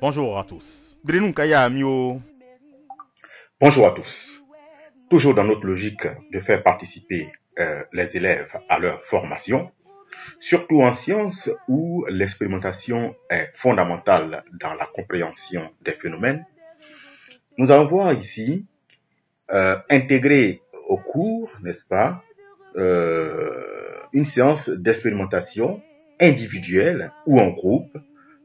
Bonjour à tous. Birenun Kaya Amio. Bonjour à tous. Toujours dans notre logique de faire participer les élèves à leur formation, surtout en sciences où l'expérimentation est fondamentale dans la compréhension des phénomènes, nous allons voir ici intégrer au cours, n'est-ce pas, une séance d'expérimentation individuelle ou en groupe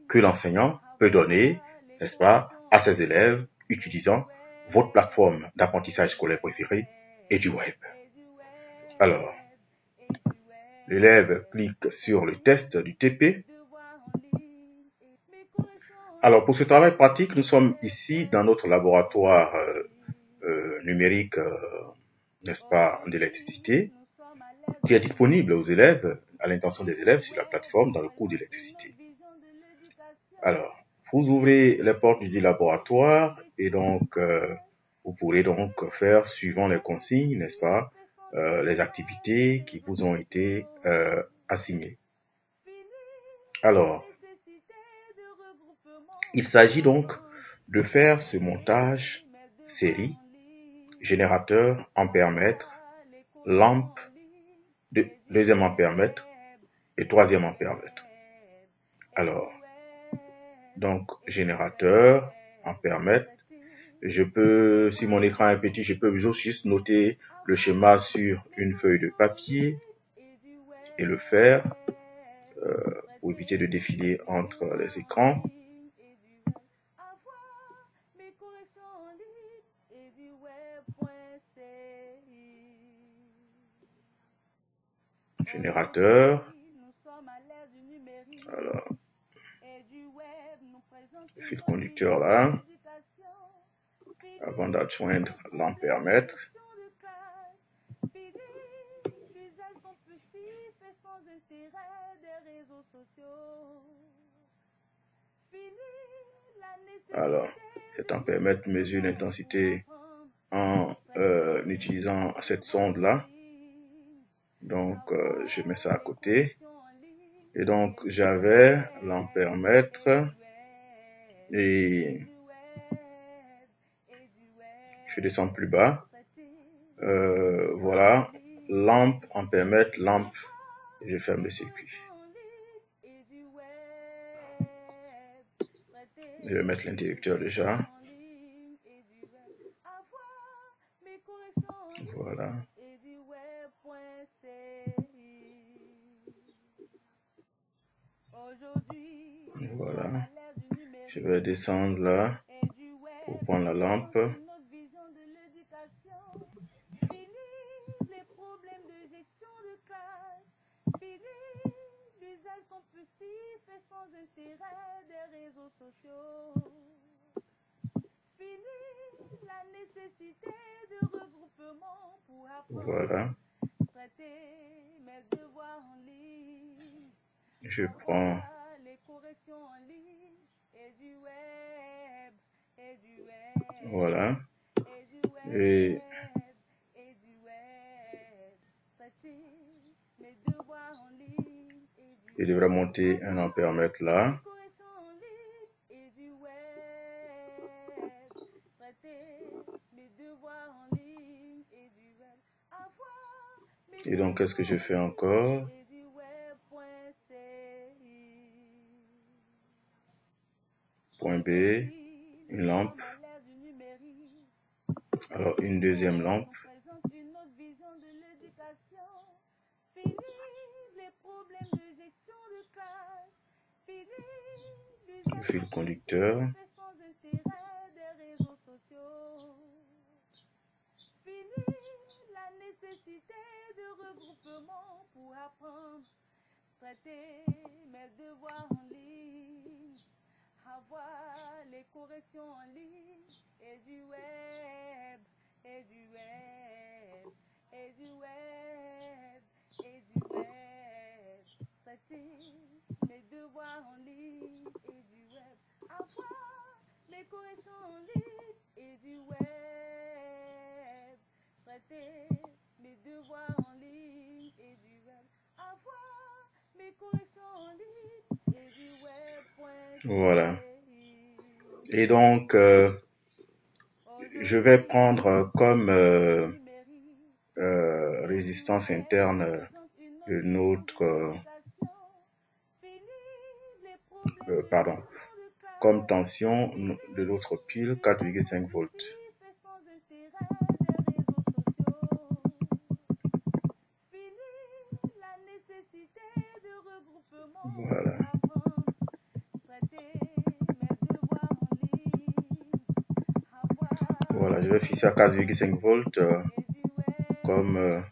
que l'enseignant peut donner, n'est-ce pas, à ses élèves utilisant votre plateforme d'apprentissage scolaire préférée et du web. Alors, l'élève clique sur le test du TP. Alors, pour ce travail pratique, nous sommes ici dans notre laboratoire numérique, n'est-ce pas, d'électricité, qui est disponible aux élèves, à l'intention des élèves sur la plateforme dans le cours d'électricité. Alors, vous ouvrez les portes du laboratoire et donc vous pourrez donc faire suivant les consignes, n'est-ce pas, les activités qui vous ont été assignées. Alors, il s'agit donc de faire ce montage série, générateur, ampèremètre, lampe, deuxième ampèremètre et troisième ampèremètre. Alors, donc générateur, ampèremètre. Je peux, si mon écran est petit, je peux juste noter le schéma sur une feuille de papier et le faire pour éviter de défiler entre les écrans. Générateur. Alors, le fil conducteur là, avant d'adjoindre l'ampèremètre. Alors, cet ampèremètre mesure l'intensité en utilisant cette sonde là. Donc, je mets ça à côté. Et donc, j'avais l'ampèremètre et je descends plus bas. Voilà, lampe, ampèremètre, lampe, et je ferme le circuit. Je vais mettre l'interrupteur déjà. Voilà. Voilà. Je vais descendre là pour prendre la lampe. Voilà. Je prends voilà. Et il devrait monter un ampèremètre là. Et donc, qu'est-ce que je fais encore? Point B, une lampe. Alors, une deuxième lampe. Le fil conducteur. Voilà. Et donc, je vais prendre comme résistance interne de notre, pardon, comme tension de notre pile 4,5 volts. Voilà. Voilà, je vais fixer à 4,5 volts comme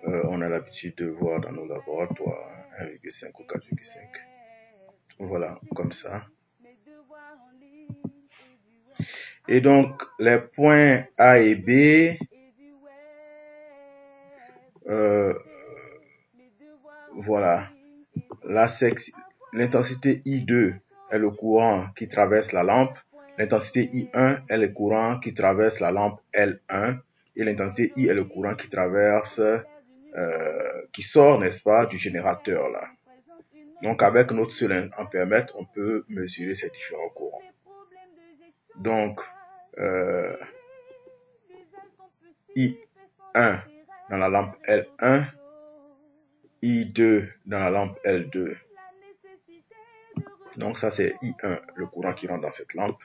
on a l'habitude de voir dans nos laboratoires, 1,5 ou 4,5. Voilà, comme ça. Et donc, les points A et B, voilà. L'intensité I2 est le courant qui traverse la lampe. L'intensité I1 est le courant qui traverse la lampe L1. Et l'intensité I est le courant qui traverse, qui sort, n'est-ce pas, du générateur là. Donc, avec notre seul ampèremètre, on peut mesurer ces différents courants. Donc, I1 dans la lampe L1, I2 dans la lampe L2. Donc, ça, c'est I1, le courant qui rentre dans cette lampe.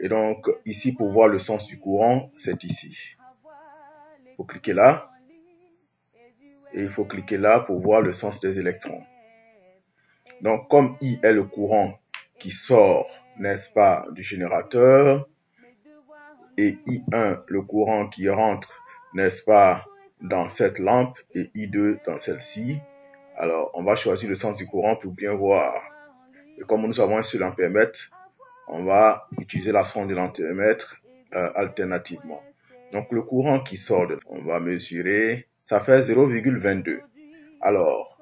Et donc, ici, pour voir le sens du courant, c'est ici. Il faut cliquer là. Et il faut cliquer là pour voir le sens des électrons. Donc, comme I est le courant qui sort, n'est-ce pas, du générateur, et I1, le courant qui rentre, n'est-ce pas, dans cette lampe, et I2 dans celle-ci, alors on va choisir le sens du courant pour bien voir. Et comme nous avons un seul ampèremètre, on va utiliser la sonde de l'ampèremètre alternativement. Donc le courant qui sort, on va mesurer, ça fait 0,22. Alors,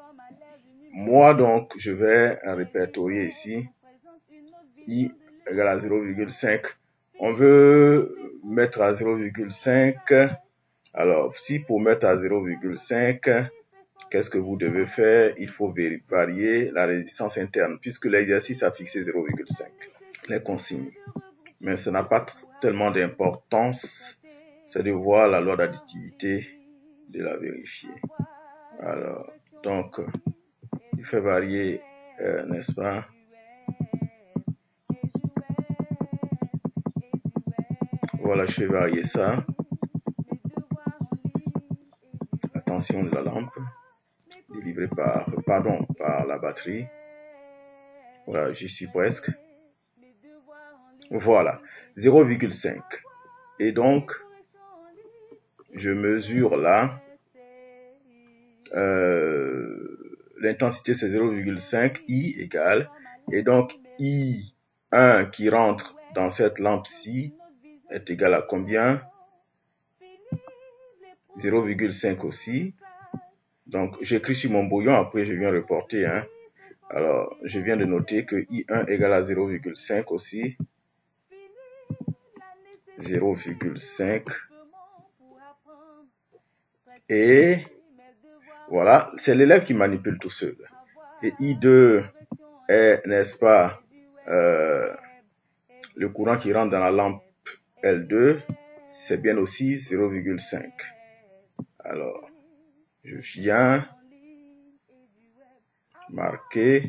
moi donc, je vais répertorier ici, I égale à 0,5. On veut mettre à 0,5. Alors, si pour mettre à 0,5, qu'est-ce que vous devez faire? Il faut varier la résistance interne, puisque l'exercice a fixé 0,5. Les consignes. Mais ça n'a pas tellement d'importance. C'est de voir la loi d'additivité, de la vérifier. Alors, donc, il fait varier, n'est-ce pas? Voilà, je fais varier ça. La tension de la lampe, délivrée par la batterie. Voilà, j'y suis presque. Voilà, 0,5. Et donc, je mesure là, l'intensité c'est 0,5, I égale, et donc I1 qui rentre dans cette lampe-ci est égal à combien? 0,5 aussi. Donc, j'écris sur mon brouillon, après je viens reporter. Alors, je viens de noter que I1 égale à 0,5 aussi. 0,5. Et voilà, c'est l'élève qui manipule tout seul. Et I2 est, n'est-ce pas, le courant qui rentre dans la lampe L2, c'est bien aussi 0,5. Alors, je viens marquer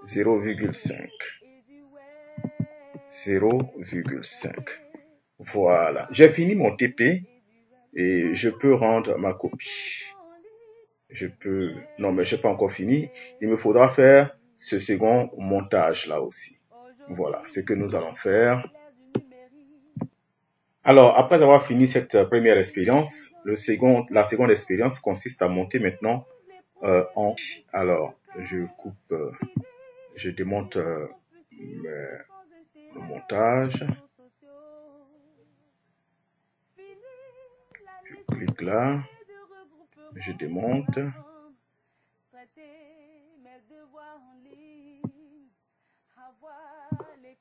0,5. 0,5. Voilà. J'ai fini mon TP et je peux rendre ma copie. Non, mais je n'ai pas encore fini. Il me faudra faire ce second montage là aussi. Voilà ce que nous allons faire. Alors, après avoir fini cette première expérience, la seconde expérience consiste à monter maintenant en... Alors, je coupe, je démonte le montage. Je clique là, je démonte.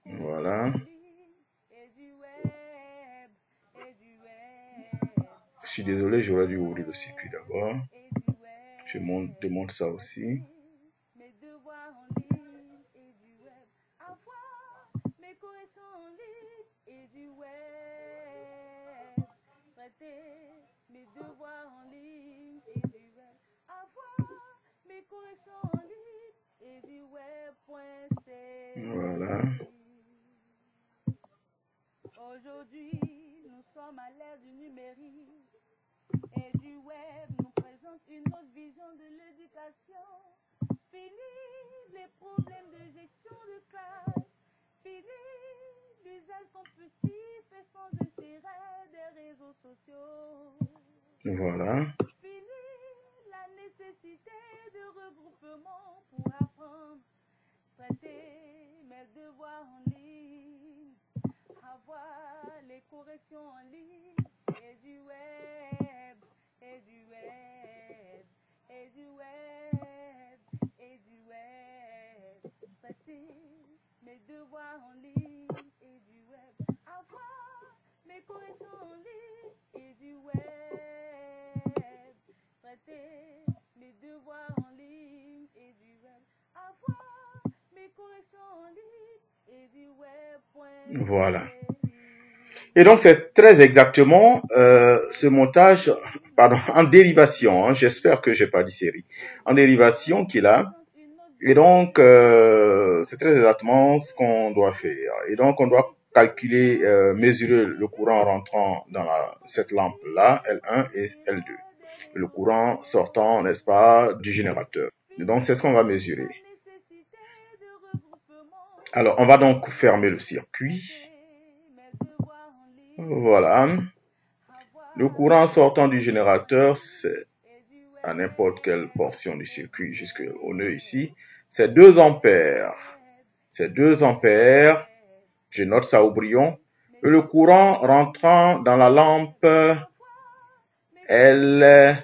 Voilà. Je suis désolé, j'aurais dû ouvrir le circuit d'abord. Je démonte ça aussi. du web, traiter mes devoirs en ligne et du web, avoir mes corrections en ligne et du web.c. Voilà. Aujourd'hui, nous sommes à l'ère du numérique et du web nous présente une autre vision de l'éducation. Fini les problèmes de gestion de classe, fini l'usage compulsif et sans intérêt des réseaux sociaux. Voilà. Fini la nécessité de regroupement pour apprendre, traiter mes devoirs en ligne, avoir les corrections en ligne et du web, et du web, et du web, et du web, traiter mes devoirs en ligne et du web, avoir mes corrections en ligne et du web, traiter mes devoirs en ligne et du web, avoir mes corrections en ligne et du web. Voilà. Et donc, c'est très exactement ce montage, pardon, en dérivation, hein, j'espère que j'ai pas dit série, en dérivation qu'il a. Et donc, c'est très exactement ce qu'on doit faire. Et donc, on doit calculer, mesurer le courant rentrant dans cette lampe-là, L1 et L2. Le courant sortant, n'est-ce pas, du générateur. Et donc, c'est ce qu'on va mesurer. Alors, on va donc fermer le circuit. Voilà. Le courant sortant du générateur, c'est à n'importe quelle portion du circuit jusqu'au nœud ici, c'est 2 ampères. C'est 2 ampères. Je note ça au brouillon. Et le courant rentrant dans la lampe L1,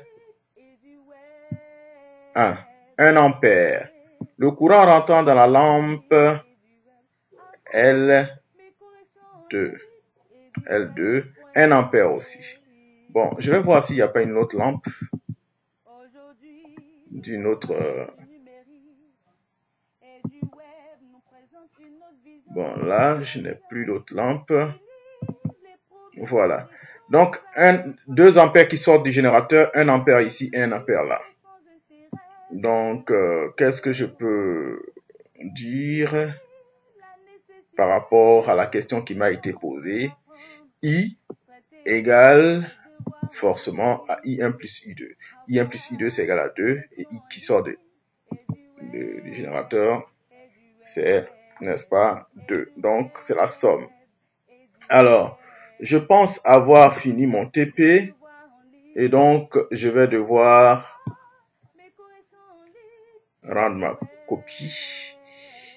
1 ampère. Le courant rentrant dans la lampe L2, 1 ampère aussi. Bon, je vais voir s'il n'y a pas une autre lampe d'une autre... Bon, là, je n'ai plus d'autre lampe. Voilà. Donc, 2 ampères qui sortent du générateur, 1 ampère ici et 1 ampère là. Donc, qu'est-ce que je peux dire par rapport à la question qui m'a été posée? I égale forcément à I1 plus I2. I1 plus I2, c'est égal à 2. Et I qui sort du générateur, c'est, n'est-ce pas, 2. Donc, c'est la somme. Alors, je pense avoir fini mon TP. Et donc, je vais devoir rendre ma copie.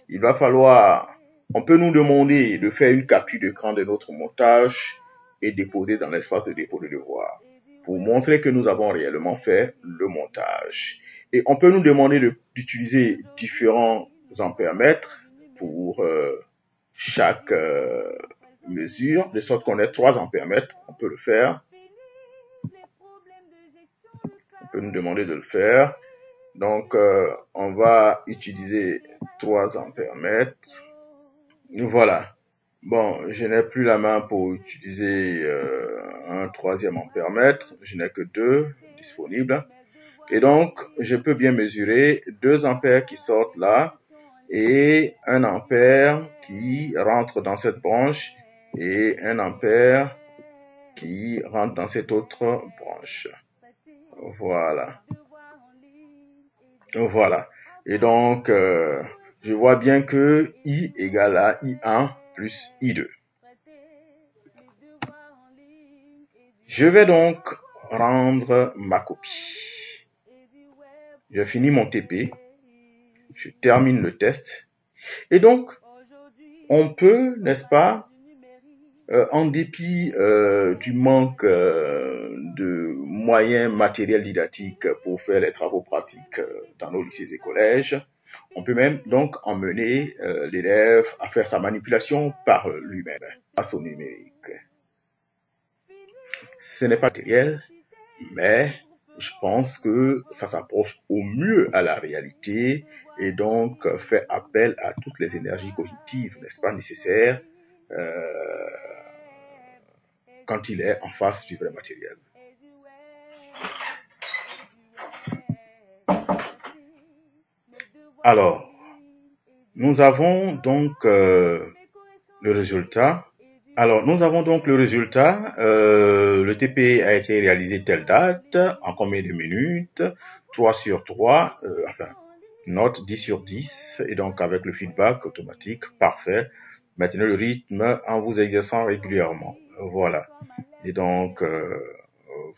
Il va falloir... On peut nous demander de faire une capture d'écran de notre montage et déposer dans l'espace de dépôt de devoir pour montrer que nous avons réellement fait le montage. Et on peut nous demander d'utiliser différents ampères-mètres pour chaque mesure, de sorte qu'on ait 3 ampères-mètres. On peut le faire. On peut nous demander de le faire. Donc, on va utiliser 3 ampères-mètres. Voilà. Bon, je n'ai plus la main pour utiliser un 3e ampère-mètre. Je n'ai que 2 disponibles. Et donc, je peux bien mesurer 2 ampères qui sortent là et 1 ampère qui rentre dans cette branche et 1 ampère qui rentre dans cette autre branche. Voilà. Voilà. Et donc, je vois bien que I égale à I1 plus I2. Je vais donc rendre ma copie. Je finis mon TP. Je termine le test. Et donc, on peut, n'est-ce pas, en dépit du manque de moyens matériels didactiques pour faire les travaux pratiques dans nos lycées et collèges, on peut même donc emmener l'élève à faire sa manipulation par lui-même, grâce au numérique. Ce n'est pas matériel, mais je pense que ça s'approche au mieux à la réalité et donc fait appel à toutes les énergies cognitives, n'est-ce pas, nécessaires quand il est en face du vrai matériel. Alors, nous avons donc le résultat. Alors, nous avons donc le résultat. Le TP a été réalisé telle date, en combien de minutes, 3 sur 3, note 10 sur 10, et donc avec le feedback automatique, parfait. Maintenant le rythme en vous exerçant régulièrement. Voilà. Et donc,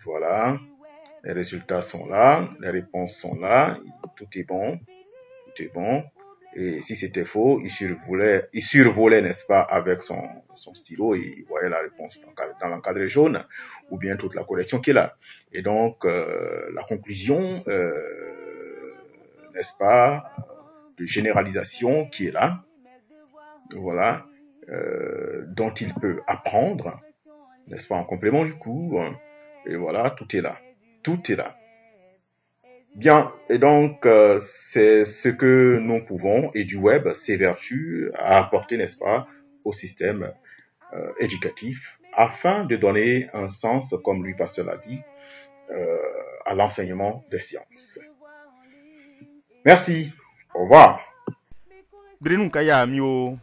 voilà. Les résultats sont là, les réponses sont là, tout est bon. Tout est bon. Et si c'était faux, il survolait, n'est-ce pas, avec son stylo, et il voyait la réponse dans l'encadré jaune, ou bien toute la correction qu'il a. Et donc, la conclusion, n'est-ce pas, de généralisation qui est là, voilà, dont il peut apprendre, n'est-ce pas, en complément du cours, et voilà, tout est là. Tout est là. Bien, et donc c'est ce que nous pouvons, et du web s'évertue à apporter, n'est-ce pas, au système éducatif, afin de donner un sens, comme lui Pasteur l'a dit, à l'enseignement des sciences. Merci, au revoir. Grinu kaya mi o.